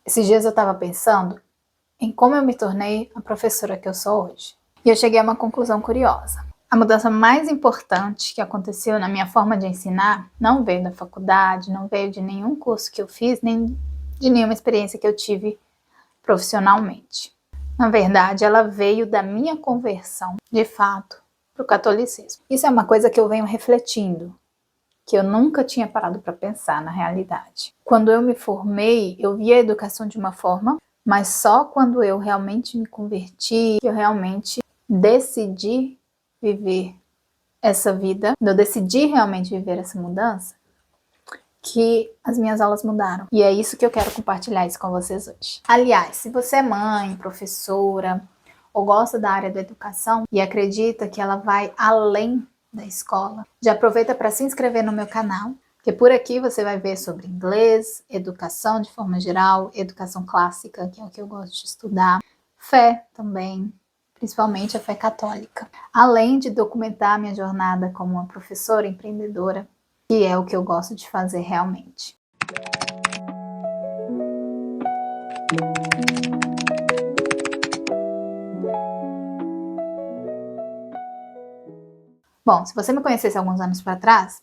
Esses dias eu estava pensando em como eu me tornei a professora que eu sou hoje. E eu cheguei a uma conclusão curiosa. A mudança mais importante que aconteceu na minha forma de ensinar não veio da faculdade, não veio de nenhum curso que eu fiz, nem de nenhuma experiência que eu tive profissionalmente. Na verdade, ela veio da minha conversão, de fato, para o catolicismo. Isso é uma coisa que eu venho refletindo, que eu nunca tinha parado para pensar na realidade. Quando eu me formei, eu vi a educação de uma forma, mas só quando eu realmente me converti, que eu realmente decidi viver essa vida, eu decidi realmente viver essa mudança, que as minhas aulas mudaram. E é isso que eu quero compartilhar isso com vocês hoje. Aliás, se você é mãe, professora, ou gosta da área da educação e acredita que ela vai além da escola, já aproveita para se inscrever no meu canal, que por aqui você vai ver sobre inglês, educação de forma geral, educação clássica, que é o que eu gosto de estudar, fé também, principalmente a fé católica, além de documentar minha jornada como uma professora empreendedora, que é o que eu gosto de fazer realmente. Bom, se você me conhecesse alguns anos para trás,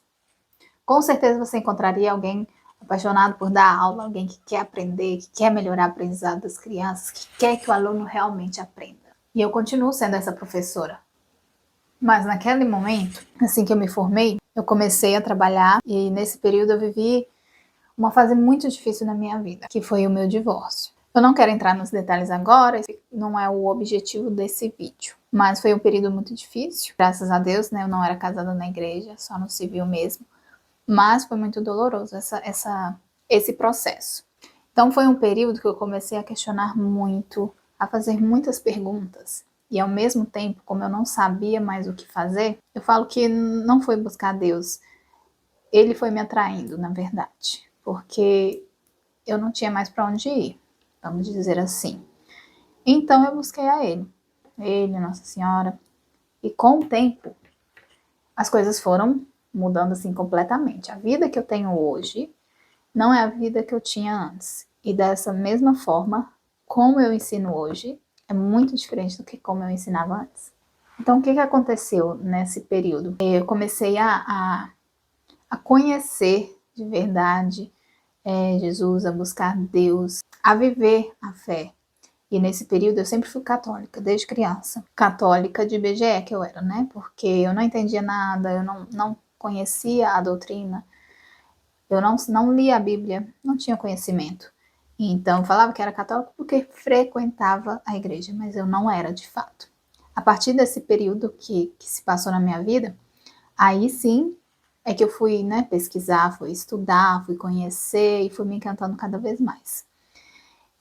com certeza você encontraria alguém apaixonado por dar aula, alguém que quer aprender, que quer melhorar o aprendizado das crianças, que quer que o aluno realmente aprenda. E eu continuo sendo essa professora. Mas naquele momento, assim que eu me formei, eu comecei a trabalhar e nesse período eu vivi uma fase muito difícil na minha vida, que foi o meu divórcio. Eu não quero entrar nos detalhes agora, esse não é o objetivo desse vídeo. Mas foi um período muito difícil, graças a Deus, né? Eu não era casada na igreja, só no civil mesmo. Mas foi muito doloroso esse processo. Então foi um período que eu comecei a questionar muito, a fazer muitas perguntas. E ao mesmo tempo, como eu não sabia mais o que fazer, eu falo que não foi buscar Deus. Ele foi me atraindo, na verdade. Porque eu não tinha mais para onde ir, vamos dizer assim. Então eu busquei a ele, Nossa Senhora. E com o tempo, as coisas foram mudando assim completamente. A vida que eu tenho hoje não é a vida que eu tinha antes. E dessa mesma forma, como eu ensino hoje, é muito diferente do que como eu ensinava antes. Então, o que aconteceu nesse período? Eu comecei a conhecer de verdade Jesus, a buscar Deus, a viver a fé. E nesse período eu sempre fui católica, desde criança. Católica de BGE que eu era, né? Porque eu não entendia nada, eu não conhecia a doutrina, eu não lia a Bíblia, não tinha conhecimento. Então, eu falava que era católica porque frequentava a igreja, mas eu não era de fato. A partir desse período que se passou na minha vida, aí sim é que eu fui, né, pesquisar, fui estudar, fui conhecer e fui me encantando cada vez mais.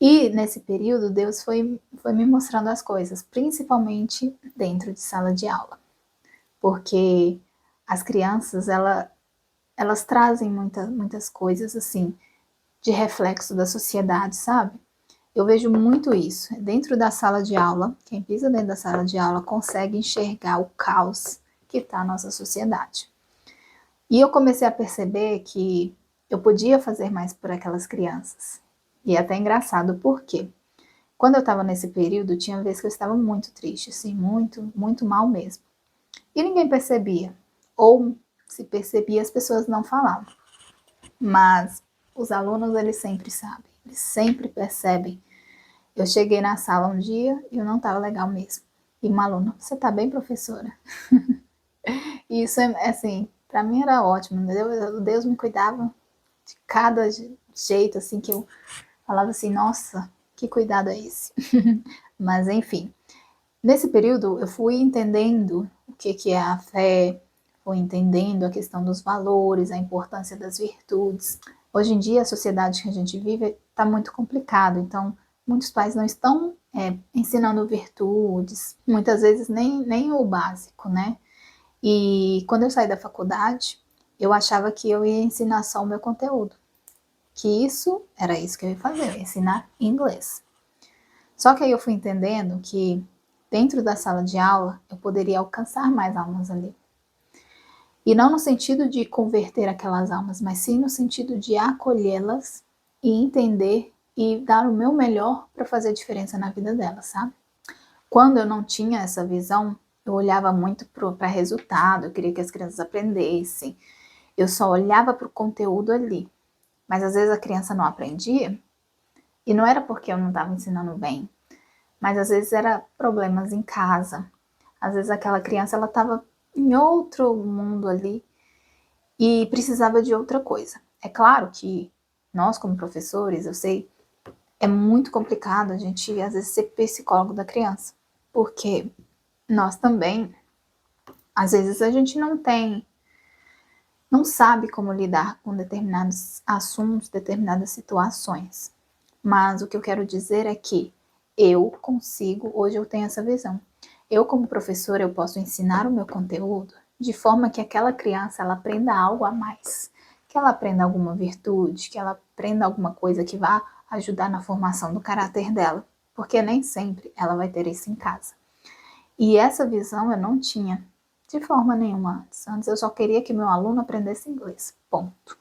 E nesse período, Deus foi me mostrando as coisas, principalmente dentro de sala de aula. Porque as crianças, elas trazem muitas coisas, assim, de reflexo da sociedade, sabe? Eu vejo muito isso. Dentro da sala de aula, quem pisa dentro da sala de aula consegue enxergar o caos que está a nossa sociedade. E eu comecei a perceber que eu podia fazer mais por aquelas crianças. E é até engraçado, por quê? Quando eu estava nesse período, tinha vezes que eu estava muito triste, assim, muito, muito mal mesmo. E ninguém percebia. Ou, se percebia, as pessoas não falavam. Mas os alunos, eles sempre sabem, eles sempre percebem. Eu cheguei na sala um dia e eu não estava legal mesmo. E um aluno, você está bem, professora? E isso é assim, para mim era ótimo, entendeu? Deus me cuidava de cada jeito, assim, que eu falava assim, nossa, que cuidado é esse? Mas enfim, nesse período eu fui entendendo o que é a fé, fui entendendo a questão dos valores, a importância das virtudes. Hoje em dia a sociedade que a gente vive está muito complicado, então muitos pais não estão ensinando virtudes, muitas vezes nem o básico, né? E quando eu saí da faculdade, eu achava que eu ia ensinar só o meu conteúdo. Que era isso que eu ia fazer, eu ia ensinar inglês. Só que aí eu fui entendendo que dentro da sala de aula eu poderia alcançar mais almas ali. E não no sentido de converter aquelas almas, mas sim no sentido de acolhê-las e entender e dar o meu melhor para fazer diferença na vida dela, sabe? Quando eu não tinha essa visão, eu olhava muito para resultado, eu queria que as crianças aprendessem, eu só olhava para o conteúdo ali. Mas às vezes a criança não aprendia, e não era porque eu não estava ensinando bem, mas às vezes era problemas em casa. Às vezes aquela criança ela estava em outro mundo ali e precisava de outra coisa. É claro que nós como professores, eu sei, é muito complicado a gente às vezes ser psicólogo da criança, porque nós também, às vezes a gente não sabe como lidar com determinados assuntos, determinadas situações. Mas o que eu quero dizer é que eu consigo, hoje eu tenho essa visão. Eu como professora, eu posso ensinar o meu conteúdo de forma que aquela criança ela aprenda algo a mais, que ela aprenda alguma virtude, que ela aprenda alguma coisa que vá ajudar na formação do caráter dela, porque nem sempre ela vai ter isso em casa. E essa visão eu não tinha de forma nenhuma antes. Antes eu só queria que meu aluno aprendesse inglês, ponto.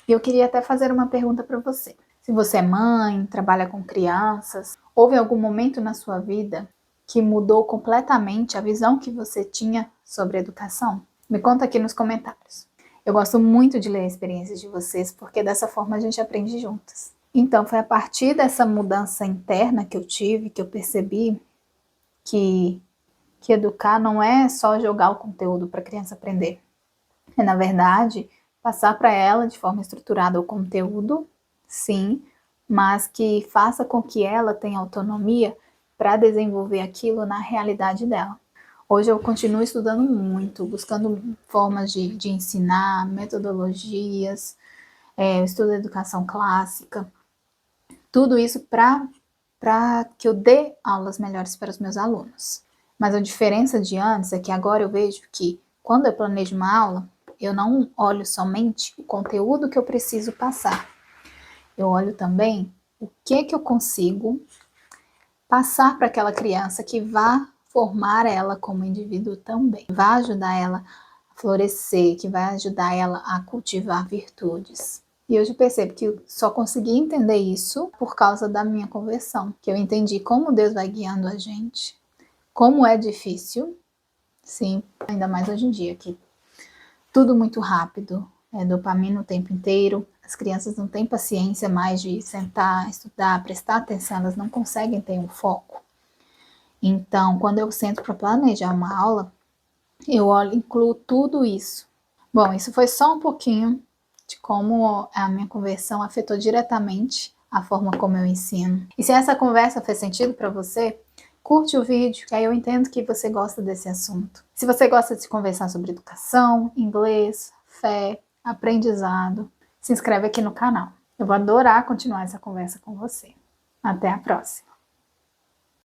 E eu queria até fazer uma pergunta para você. Se você é mãe, trabalha com crianças, houve algum momento na sua vida que mudou completamente a visão que você tinha sobre educação? Me conta aqui nos comentários. Eu gosto muito de ler experiências de vocês, porque dessa forma a gente aprende juntas. Então, foi a partir dessa mudança interna que eu tive, que eu percebi que educar não é só jogar o conteúdo para a criança aprender. É, na verdade, passar para ela de forma estruturada o conteúdo, sim, mas que faça com que ela tenha autonomia para desenvolver aquilo na realidade dela. Hoje eu continuo estudando muito, buscando formas de ensinar, metodologias, eu estudo educação clássica, tudo isso para que eu dê aulas melhores para os meus alunos. Mas a diferença de antes é que agora eu vejo que quando eu planejo uma aula, eu não olho somente o conteúdo que eu preciso passar. Eu olho também o que eu consigo passar para aquela criança que vá formar ela como indivíduo também. Vai ajudar ela a florescer, que vai ajudar ela a cultivar virtudes. E hoje eu percebo que eu só consegui entender isso por causa da minha conversão, que eu entendi como Deus vai guiando a gente, como é difícil, sim, ainda mais hoje em dia, que tudo muito rápido, dopamina o tempo inteiro, as crianças não têm paciência mais de sentar, estudar, prestar atenção, elas não conseguem ter um foco. Então, quando eu sento para planejar uma aula, eu incluo tudo isso. Bom, isso foi só um pouquinho de como a minha conversão afetou diretamente a forma como eu ensino. E se essa conversa fez sentido para você, curte o vídeo, que aí eu entendo que você gosta desse assunto. Se você gosta de conversar sobre educação, inglês, fé, aprendizado, se inscreve aqui no canal. Eu vou adorar continuar essa conversa com você. Até a próxima!